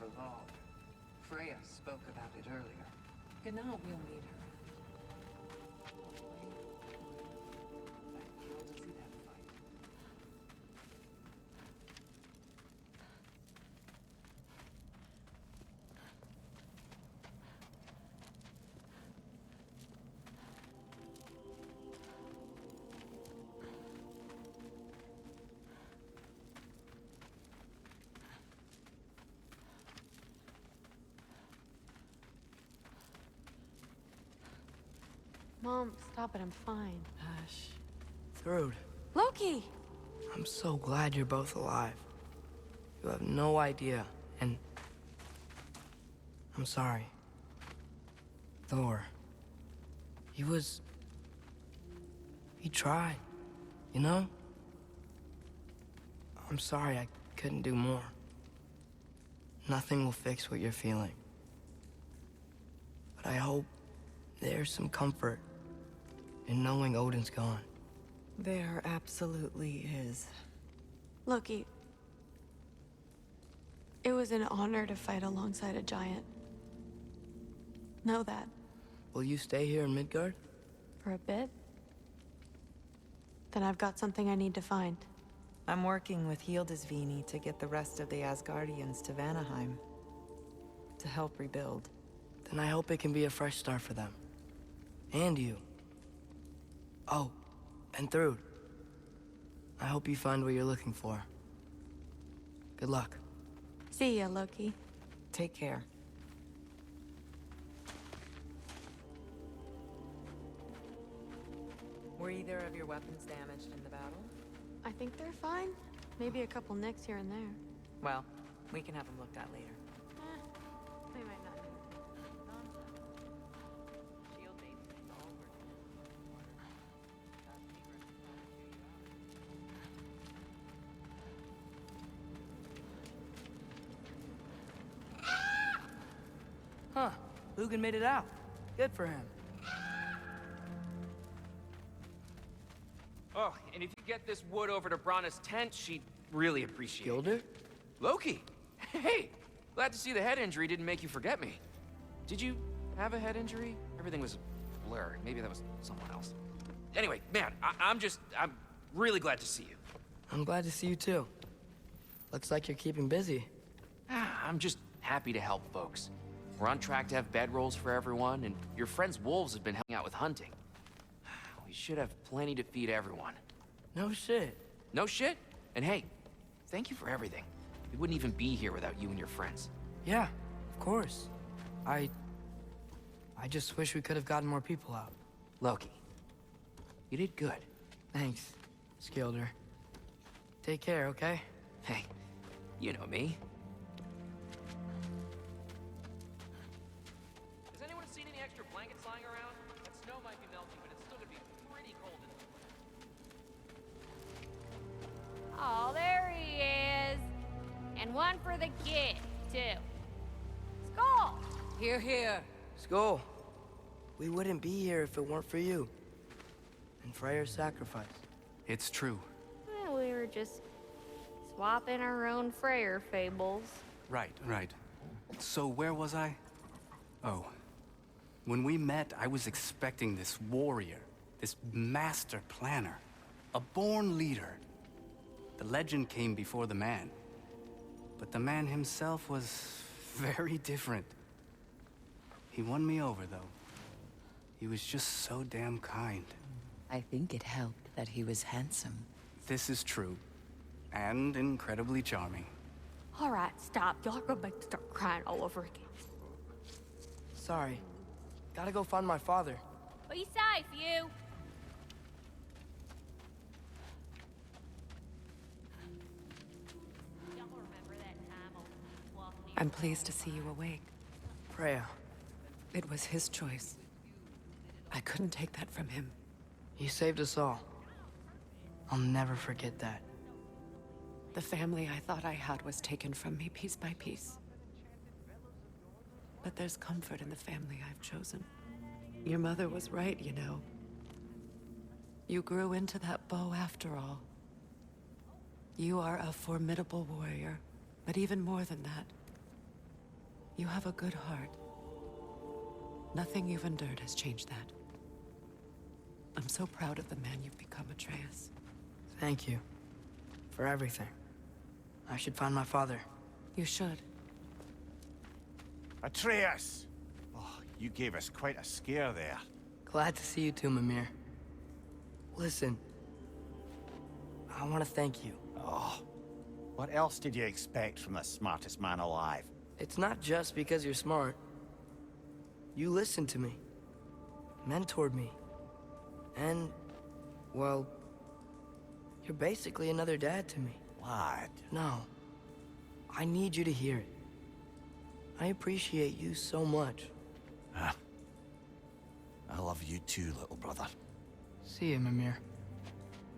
for long. Freya spoke about it earlier. Genau, we'll meet her. Mom, stop it, I'm fine. Hush. Thrud, Loki! I'm so glad you're both alive. You have no idea, and... I'm sorry. Thor. He tried, you know? I'm sorry I couldn't do more. Nothing will fix what you're feeling. But I hope there's some comfort in knowing Odin's gone. There absolutely is. Loki, it was an honor to fight alongside a giant. Know that. Will you stay here in Midgard? For a bit? Then I've got something I need to find. I'm working with Hildisvini to get the rest of the Asgardians to Vanaheim. To help rebuild. Then I hope it can be a fresh start for them. And you. Oh, and Thrud. I hope you find what you're looking for. Good luck. See ya, Loki. Take care. Were either of your weapons damaged in the battle? I think they're fine. Maybe a couple nicks here and there. Well, we can have them looked at later. They might not. Shield base is all working. Huh. Lugan made it out. Good for him. Oh, and if you get this wood over to Brana's tent, she'd really appreciate it. Gilder? Loki! Hey! Glad to see the head injury didn't make you forget me. Did you have a head injury? Everything was a blur. Maybe that was someone else. Anyway, man, I'm really glad to see you. I'm glad to see you too. Looks like you're keeping busy. I'm just happy to help folks. We're on track to have bedrolls for everyone, and your friend's wolves have been helping out with hunting. We should have plenty to feed everyone. No shit. No shit? And hey, thank you for everything. We wouldn't even be here without you and your friends. Yeah, of course. I just wish we could have gotten more people out. Loki, you did good. Thanks, Skilder. Take care, okay? Hey, you know me. Has anyone seen any extra blankets lying around? That snow might be melting, but it's still gonna be pretty cold in the Oh, there he is. And one for the kid, too. Skull! Here, here. Skull. We wouldn't be here if it weren't for you. And Freyr's sacrifice. It's true. Well, we were just swapping our own Freyr fables. Right. So where was I? Oh. When we met, I was expecting this warrior, this master planner, a born leader. The legend came before the man. But the man himself was very different. He won me over, though. He was just so damn kind. I think it helped that he was handsome. This is true. And incredibly charming. All right, stop. Y'all are gonna make me start crying all over again. Sorry. Gotta go find my father. Be safe, you. Y'all remember that time on walking I'm pleased to see you awake. Freya, It was his choice. I couldn't take that from him. you saved us all. I'll never forget that. The family I thought I had was taken from me piece by piece. But there's comfort in the family I've chosen. Your mother was right, you know. You grew into that bow after all. You are a formidable warrior, but even more than that, You have a good heart. Nothing you've endured has changed that. I'm so proud of the man you've become, Atreus. Thank you. For everything. I should find my father. You should. Atreus! Oh, you gave us quite a scare there. Glad to see you too, Mimir. Listen. I want to thank you. Oh, what else did you expect from the smartest man alive? It's not just because you're smart. You listened to me. Mentored me. And, well, you're basically another dad to me. Lad. No. I need you to hear it. I appreciate you so much. I love you too, little brother. See you, Mimir.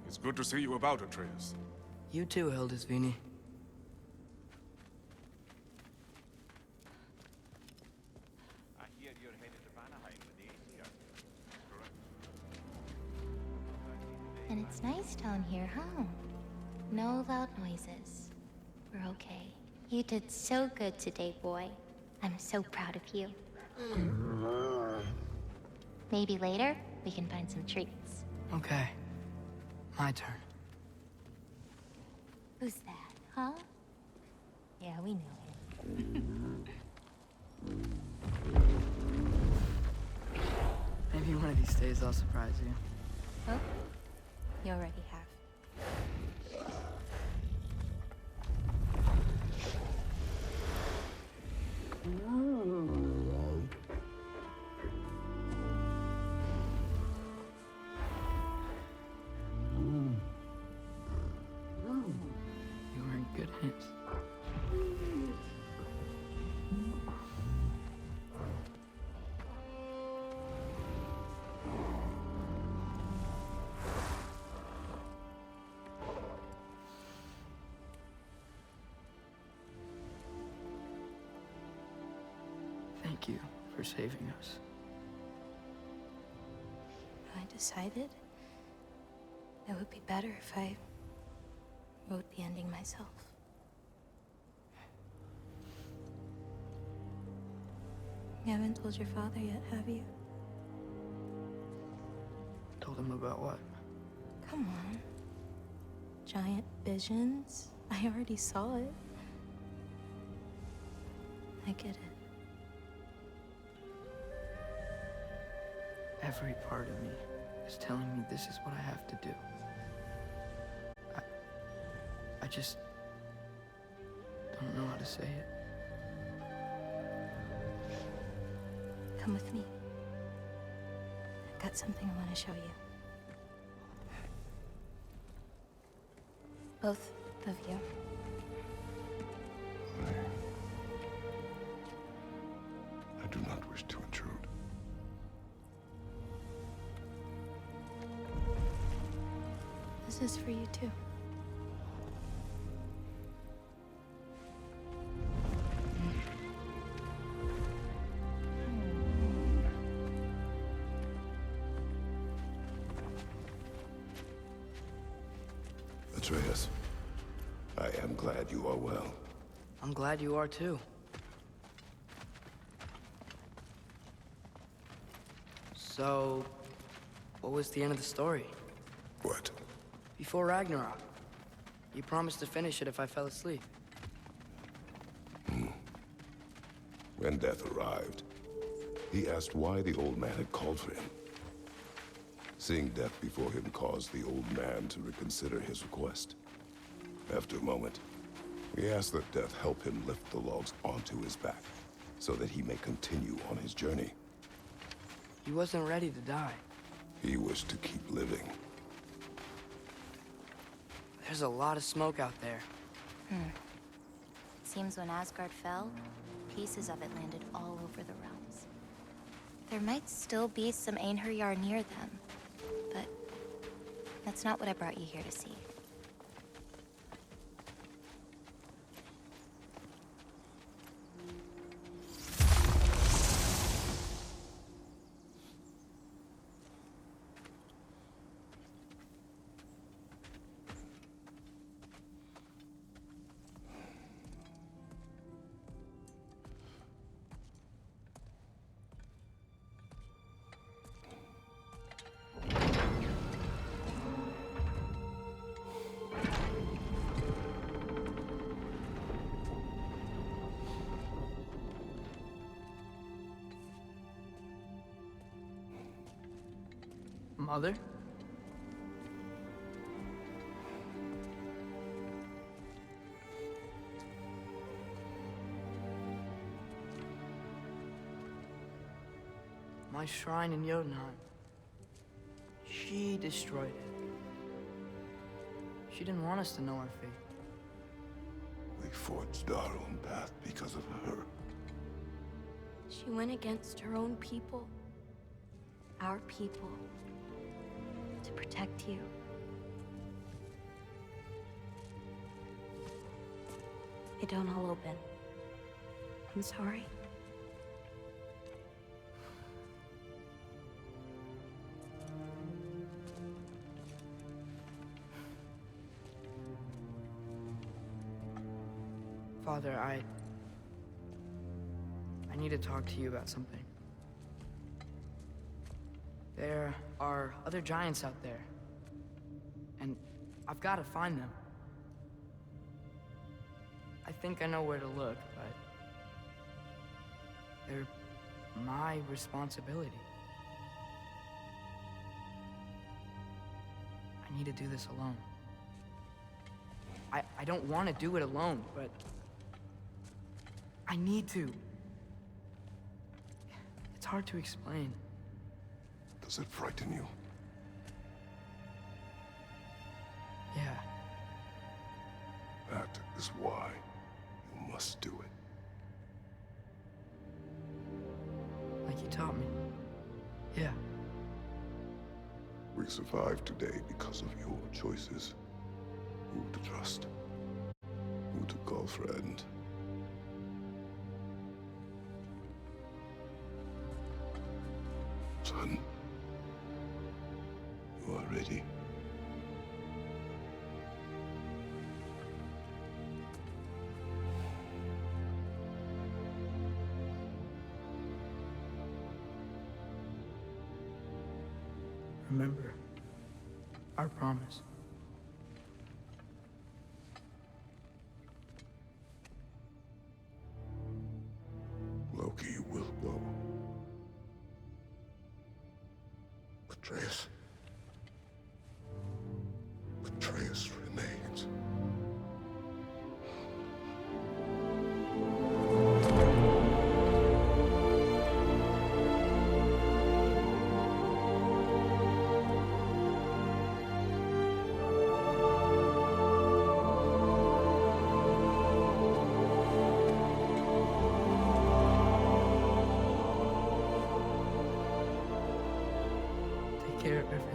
It's good to see you about, Atreus. You too, Hildisvini. I hear you're headed to Vanaheim with the Aesir. And it's nice down here, huh? No loud noises. We're okay. You did so good today, boy. I'm so proud of you. Maybe later, we can find some treats. Okay. My turn. Who's that, huh? Yeah, we knew it. Maybe one of these days I'll surprise you. Oh, you already have. You were in good hands. Thank you for saving us. I decided it would be better if I wrote the ending myself. You haven't told your father yet, have you? Told him about what? Come on. Giant visions? I already saw it. I get it. Every part of me is telling me this is what I have to do. I just don't know how to say it. Come with me. I've got something I want to show you. Both of you. I do not wish to intrude. This is for you too. Atreus, I am glad you are well. I'm glad you are too. So, what was the end of the story? What? Before Ragnarok, you promised to finish it if I fell asleep. When death arrived, he asked why the old man had called for him. Seeing death before him caused the old man to reconsider his request. After a moment, he asked that death help him lift the logs onto his back, so that he may continue on his journey. He wasn't ready to die. He wished to keep living. There's a lot of smoke out there. Seems when Asgard fell, pieces of it landed all over the realms. There might still be some Einherjar near them, but that's not what I brought you here to see. Mother? My shrine in Jotunheim. She destroyed it. She didn't want us to know our fate. We forged our own path because of her. She went against her own people. Our people. To protect you. They don't all open. I'm sorry. Father, I need to talk to you about something. There are other giants out there, and I've got to find them. I think I know where to look, but they're my responsibility. I need to do this alone. I don't want to do it alone, but I need to. It's hard to explain. Does it frighten you? Yeah. That is why you must do it. Like you taught me. Yeah. We survived today because of your choices. Who to trust. Who to call friend. Son, you are ready. Remember our promise. Loki will go. Atreus. Atreus remains. Take care of everyone.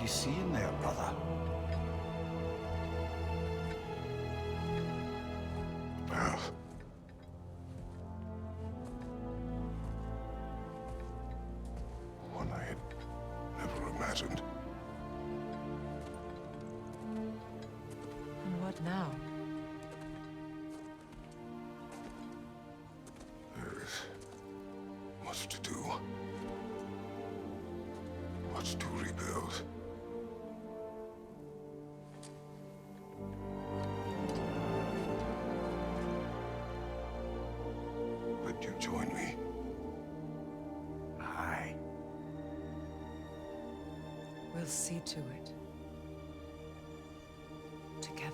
you seeing there, brother? Well, one I had never imagined. And what now? There is much to do. Much to rebuild. But you join me. Aye. We'll see to it. Together.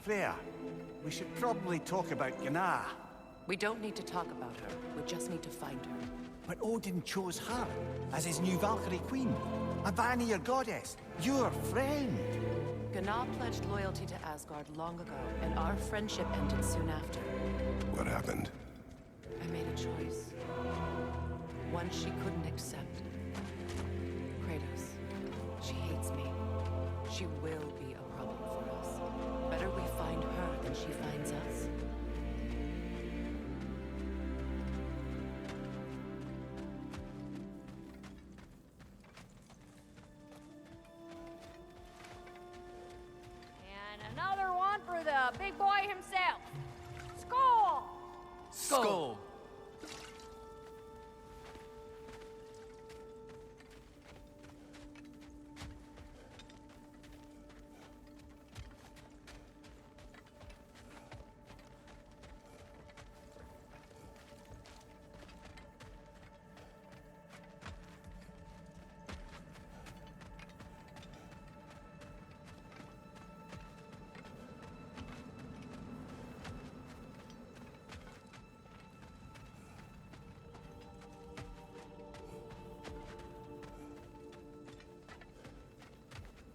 Freya, we should probably talk about Gná. We don't need to talk about her. We just need to find her. But Odin chose her as his new Valkyrie queen. A Vanir goddess, your friend. Gná pledged loyalty to Asgard long ago, and our friendship ended soon after. What happened? I made a choice. One she couldn't accept. Kratos. She hates me. She will be a problem for us. Better we find her than she finds us. And another one for the big boy himself. Skull! Skull!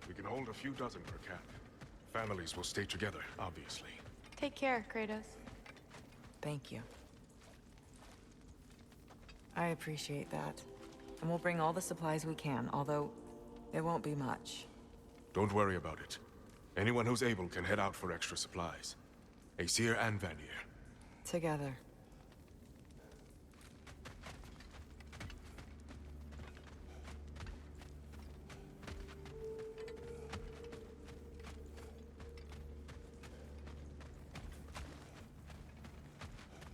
We can hold a few dozen per camp. Families will stay together, obviously. Take care, Kratos. Thank you. I appreciate that. And we'll bring all the supplies we can, although it won't be much. Don't worry about it. Anyone who's able can head out for extra supplies. Aesir and Vanir. Together.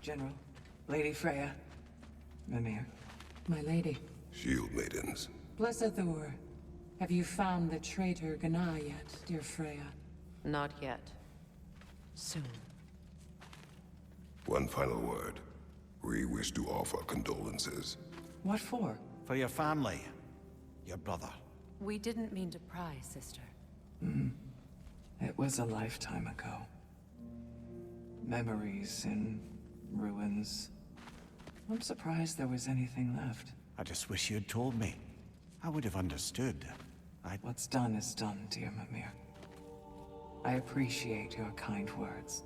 General, Lady Freya, Mimir, my lady. Shield maidens. Blessed Thor, have you found the traitor Gná yet, dear Freya? Not yet. Soon. One final word. We wish to offer condolences. What for? For your family. Your brother. We didn't mean to pry, sister. It was a lifetime ago. Memories in ruins. I'm surprised there was anything left. I just wish you'd told me. I would have understood. What's done is done, dear Mimir. I appreciate your kind words.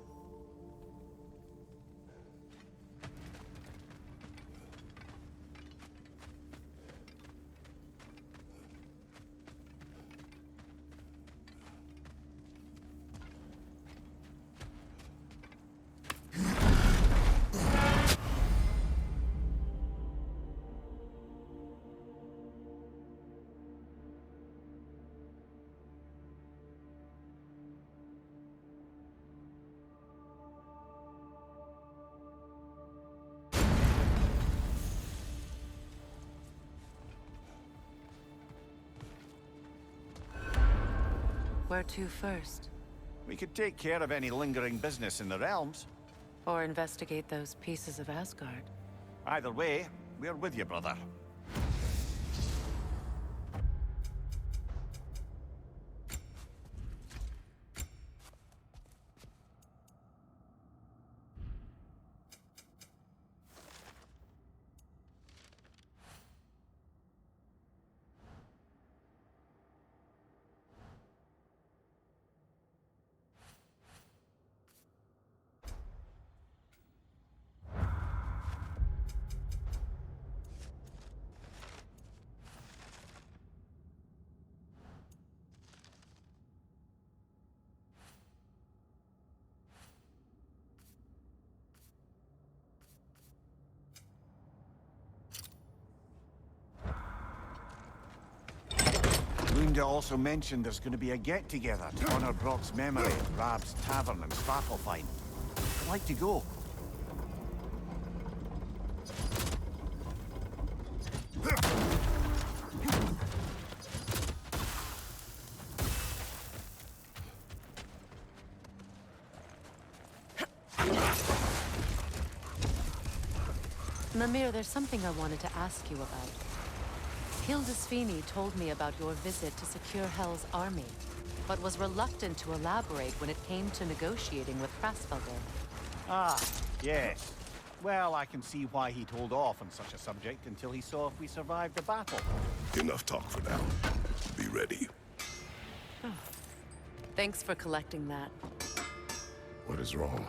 Where to first? We could take care of any lingering business in the realms. Or investigate those pieces of Asgard? Either way, we're with you, brother. Lunda also mentioned there's going to be a get-together to honor Brock's memory at Rab's Tavern in Svartalfheim. I'd like to go. Mimir, there's something I wanted to ask you about. Hildisvini told me about your visit to secure Hell's army, but was reluctant to elaborate when it came to negotiating with Hrasfaldir. Ah, yes. Well, I can see why he'd hold off on such a subject until he saw if we survived the battle. Enough talk for now. Be ready. Thanks for collecting that. What is wrong?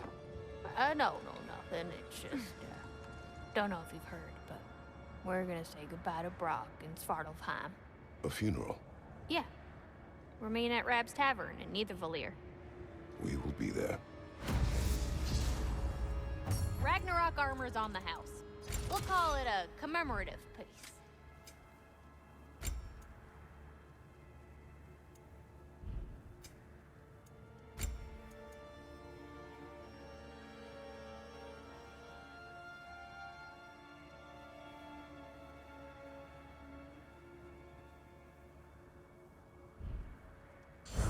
No, nothing. It's just, don't know if you've heard, but we're gonna say goodbye to Brock in Svartalfheim. A funeral? Yeah. We're meeting at Rab's Tavern in Nidavellir. We will be there. Ragnarok armor's on the house. We'll call it a commemorative piece.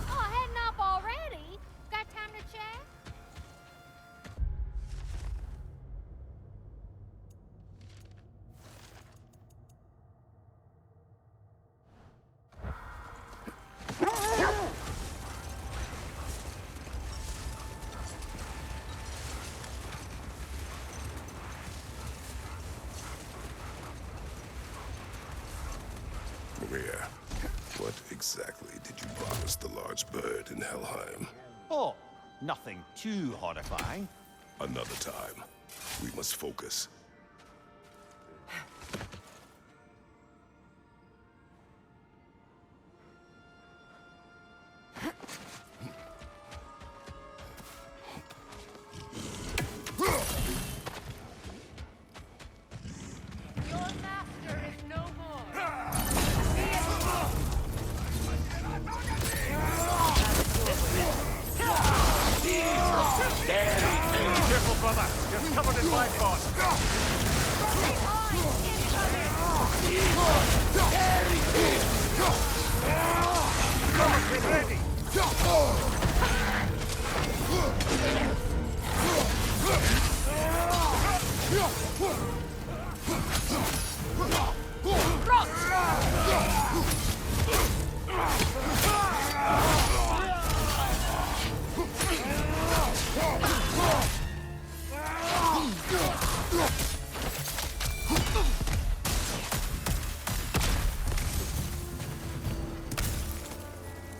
Oh, heading up already? Got time to chat? Maria, what exactly did you promise the large bird in Helheim? Oh, nothing too horrifying. Another time. We must focus. Your master is no more. Careful, brother. You're covered in life, boss.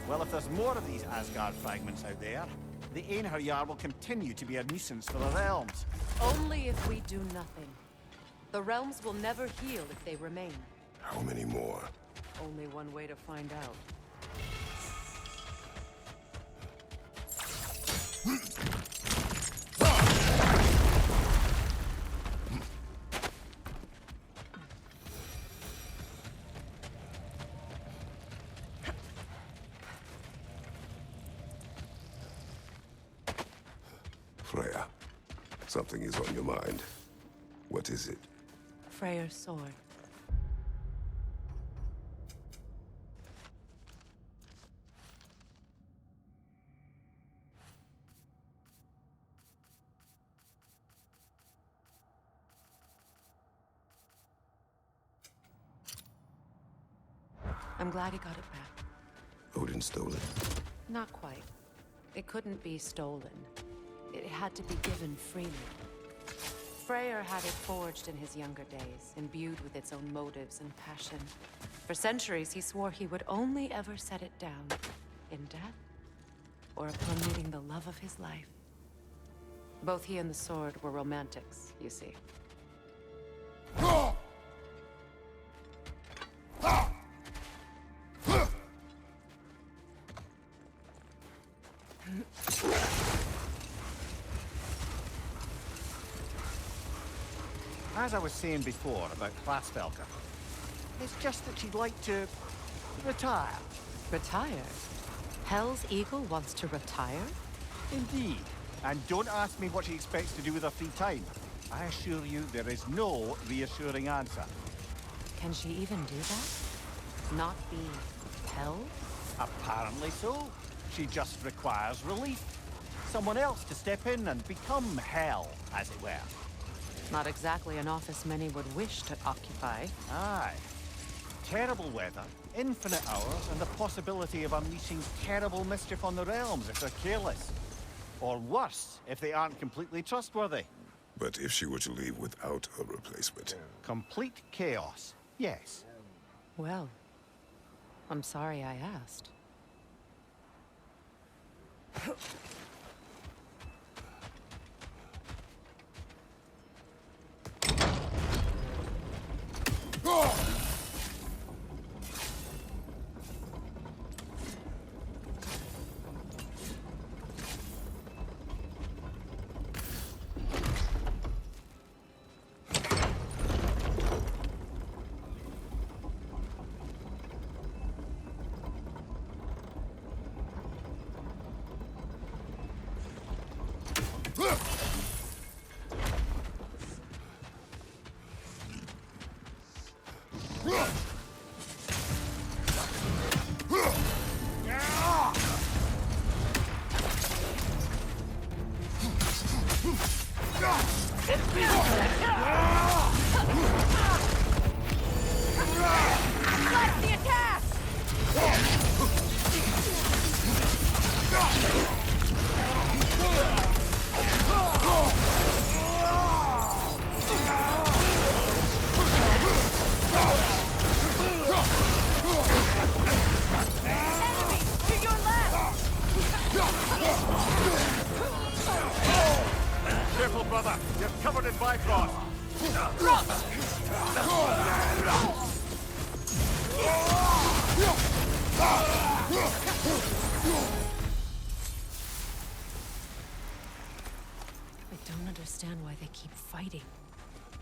Well, if there's more of these Asgard fragments out there, the Einherjar will continue to be a nuisance for the realms. Only if we do nothing. The realms will never heal if they remain. How many more? Only one way to find out. Freya, something is on your mind. What is it? Freyr's sword. I'm glad he got it back. Odin stole it? Not quite. It couldn't be stolen. It had to be given freely. Freyr had it forged in his younger days, imbued with its own motives and passion. For centuries, he swore he would only ever set it down in death or upon meeting the love of his life. Both he and the sword were romantics, you see. As I was saying before about Hlasvelka, it's just that she'd like to retire. Retire? Hell's Eagle wants to retire? Indeed. And don't ask me what she expects to do with her free time. I assure you there is no reassuring answer. Can she even do that? Not be Hell? Apparently so. She just requires relief. Someone else to step in and become Hell, as it were. Not exactly an office many would wish to occupy. Aye. Terrible weather, infinite hours, and the possibility of unleashing terrible mischief on the realms if they're careless. Or worse, if they aren't completely trustworthy. But if she were to leave without a replacement? Complete chaos, yes. Well, I'm sorry I asked. Careful, brother. You're covered in Bifrost. I don't understand why they keep fighting.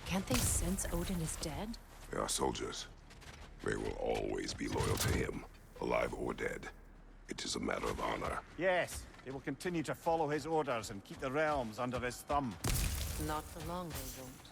Can't they sense Odin is dead? They are soldiers. They will always be loyal to him, alive or dead. It is a matter of honor. Yes, they will continue to follow his orders and keep the realms under his thumb. Not for long, they won't.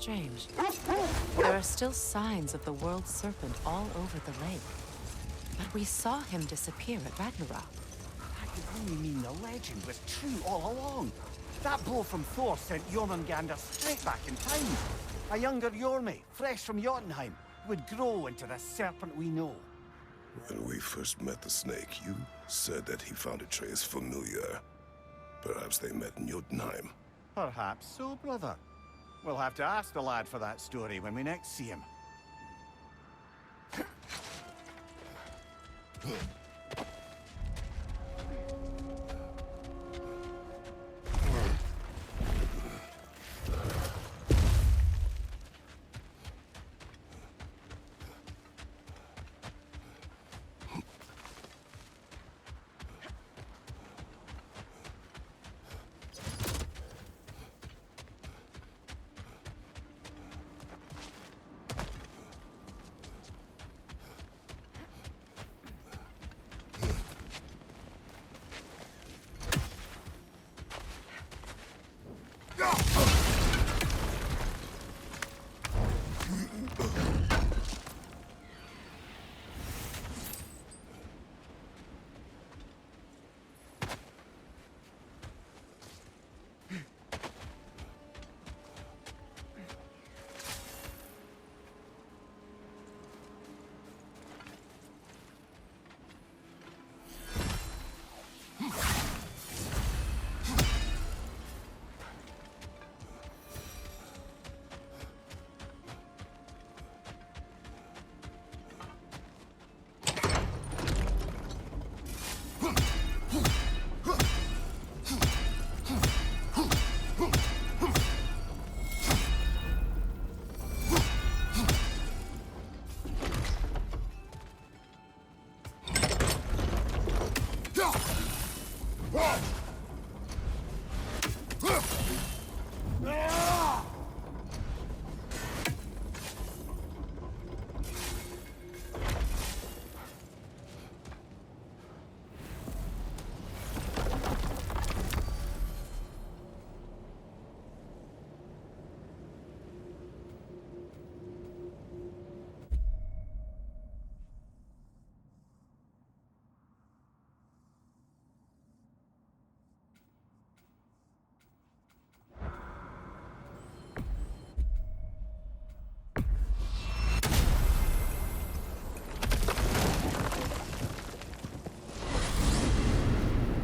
strange. There are still signs of the world serpent all over the lake. But we saw him disappear at Ragnarok. That could only mean the legend was true all along. That blow from Thor sent Jormungandr straight back in time. A younger Jormi, fresh from Jotunheim, would grow into the serpent we know. When we first met the snake, you said that he found Atreus familiar. Perhaps they met in Jotunheim. Perhaps so, brother. We'll have to ask the lad for that story when we next see him.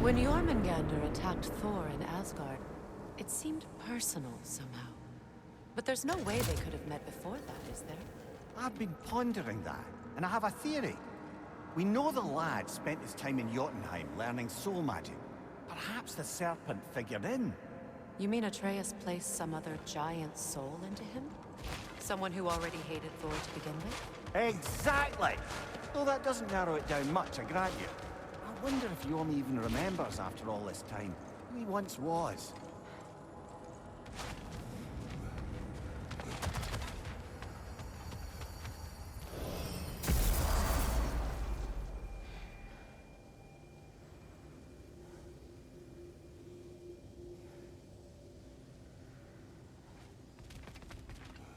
When Jormungandr attacked Thor in Asgard, it seemed personal somehow. But there's no way they could have met before that, is there? I've been pondering that, and I have a theory. We know the lad spent his time in Jotunheim learning soul magic. Perhaps the serpent figured in. You mean Atreus placed some other giant soul into him? Someone who already hated Thor to begin with? Exactly! Though that doesn't narrow it down much, I grant you. I wonder if Yorm even remembers after all this time who he once was.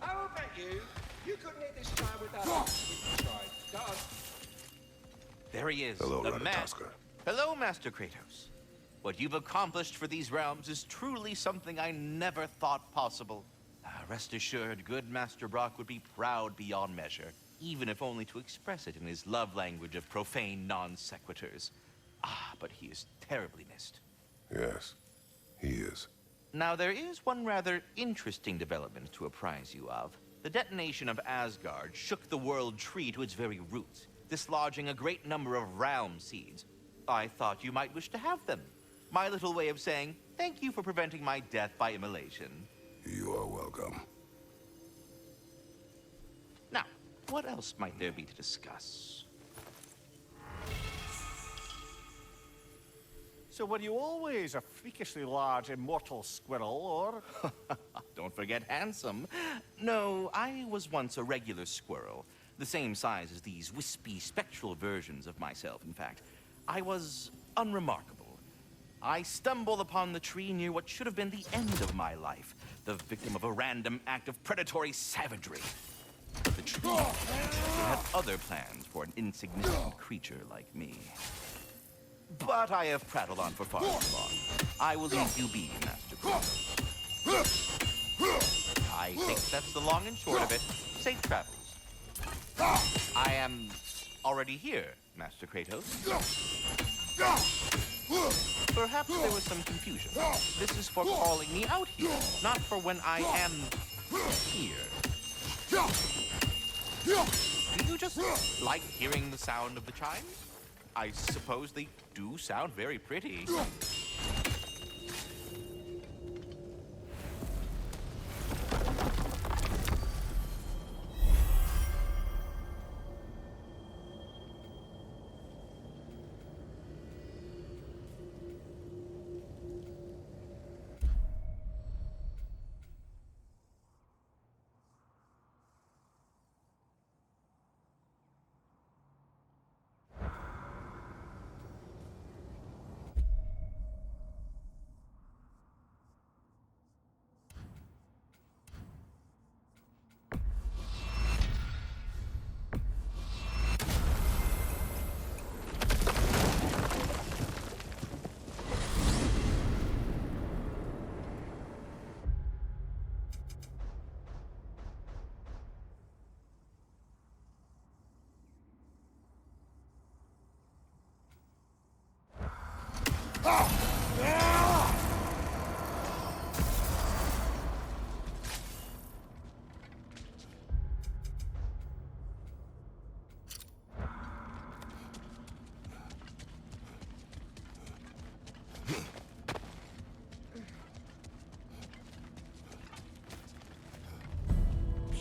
I'll bet you couldn't hit this child with that if you tried. Go on. There he is. Hello, the Ratatoskr. Hello, Master Kratos. What you've accomplished for these realms is truly something I never thought possible. Rest assured, good Master Brock would be proud beyond measure, even if only to express it in his love language of profane non-sequiturs. But he is terribly missed. Yes, he is. Now, there is one rather interesting development to apprise you of. The detonation of Asgard shook the world tree to its very roots, dislodging a great number of realm seeds. I thought you might wish to have them. My little way of saying, thank you for preventing my death by immolation. You are welcome. Now, what else might there be to discuss? So were you always a freakishly large immortal squirrel, or...? Don't forget handsome. No, I was once a regular squirrel. The same size as these wispy, spectral versions of myself, in fact. I was unremarkable. I stumbled upon the tree near what should have been the end of my life, the victim of a random act of predatory savagery. But the tree had other plans for an insignificant creature like me. But I have prattled on for far too long. I will leave you be, Master Kratos. I think that's the long and short of it. Safe travels. I am already here, Master Kratos. Perhaps there was some confusion. This is for calling me out here, not for when I am here. Do you just like hearing the sound of the chimes? I suppose they do sound very pretty.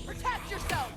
Protect yourself!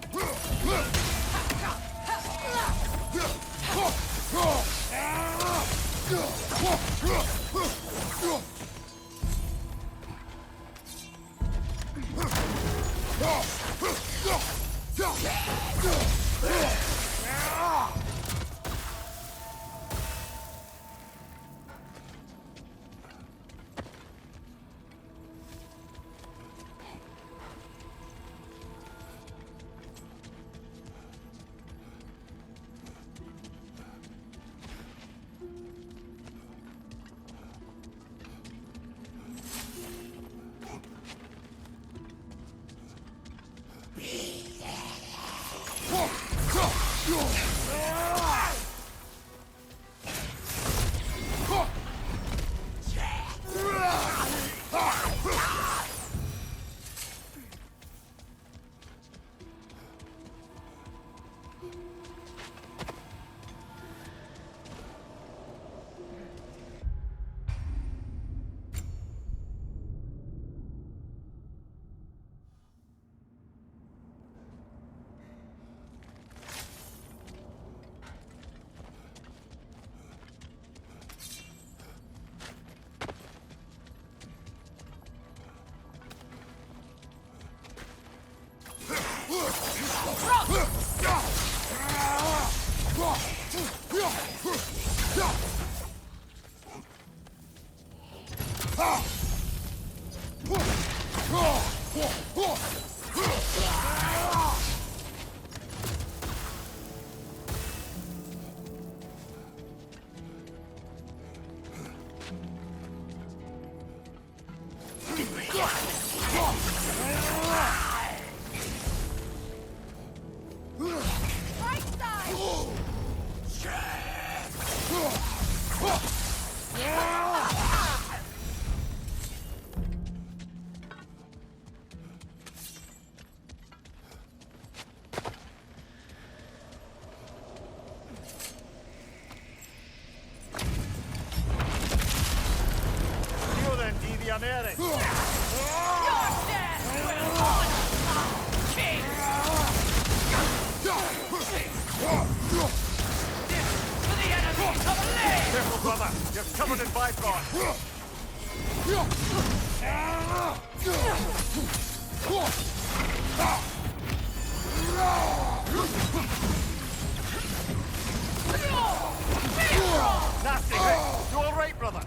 America. Your death will not king! For the enemies of Lane! Careful, brother. You're covered in bifrost. Nasty hit. You all right, brother?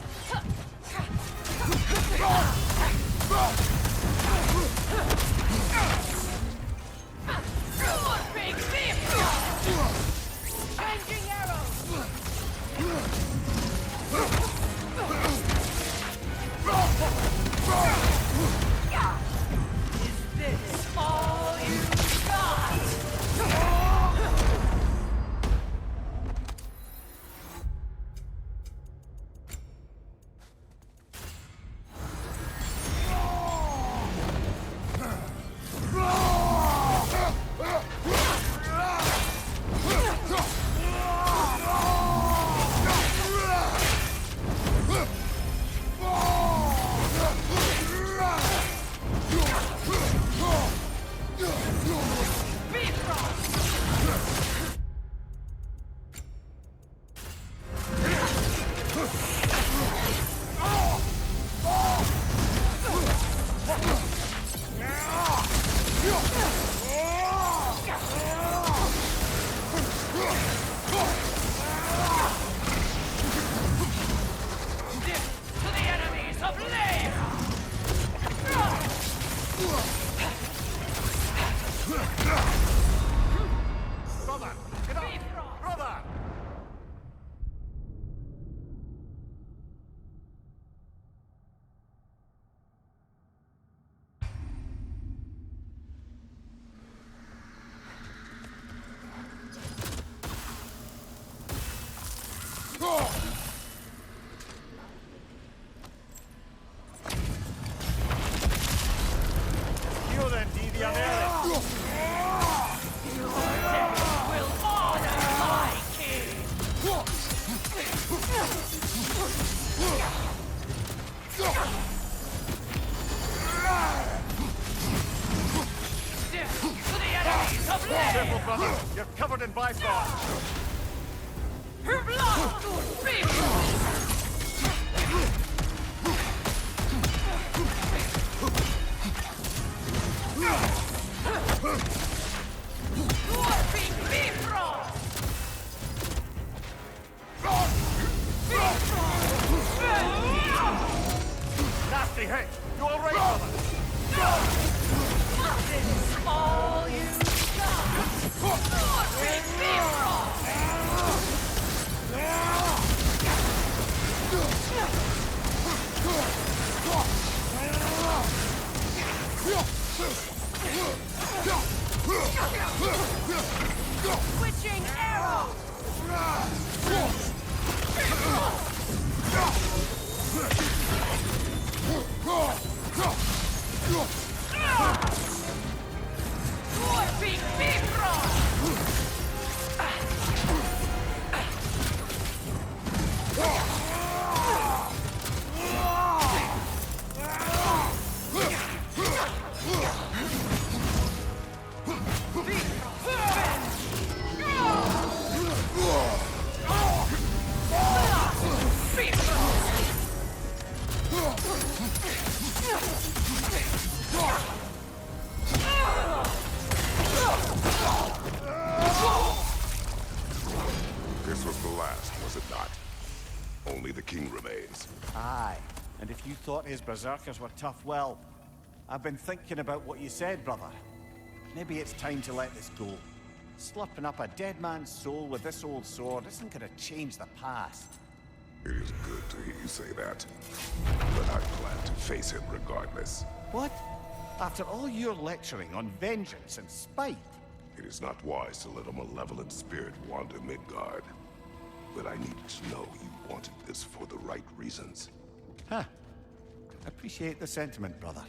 This was the last, was it not? Only the king remains. Aye, and if you thought his berserkers were tough, well, I've been thinking about what you said, brother. Maybe it's time to let this go. Slurping up a dead man's soul with this old sword isn't gonna change the past. It is good to hear you say that. But I plan to face him regardless. What? After all your lecturing on vengeance and spite? It is not wise to let a malevolent spirit wander Midgard. But I needed to know you wanted this for the right reasons. Huh. Appreciate the sentiment, brother.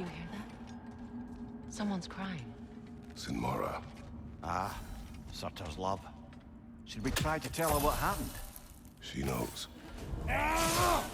Do you hear that? Someone's crying. Sinmara. Ah, Surtur's love. Should we try to tell her what happened? She knows. Ah!